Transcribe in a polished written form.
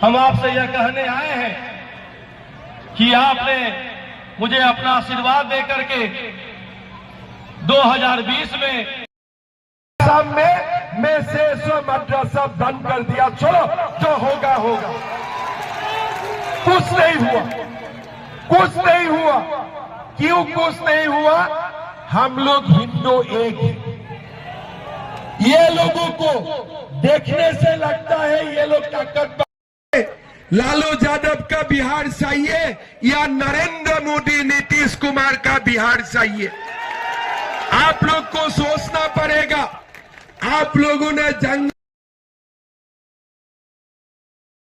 हम आपसे यह कहने आए हैं कि आपने मुझे अपना आशीर्वाद देकर के 2020 में मैं से मद्रसा बंद कर दिया। चलो जो होगा होगा। कुछ नहीं हुआ, कुछ नहीं हुआ। क्यों कुछ नहीं हुआ? हम लोग हिंदू एक हैं। ये लोगों को देखने से लगता है ये लोग ताकतवर। लालू यादव का बिहार चाहिए या नरेंद्र मोदी नीतीश कुमार का बिहार चाहिए? आप लोग को सोचना पड़ेगा। आप लोगों ने जंग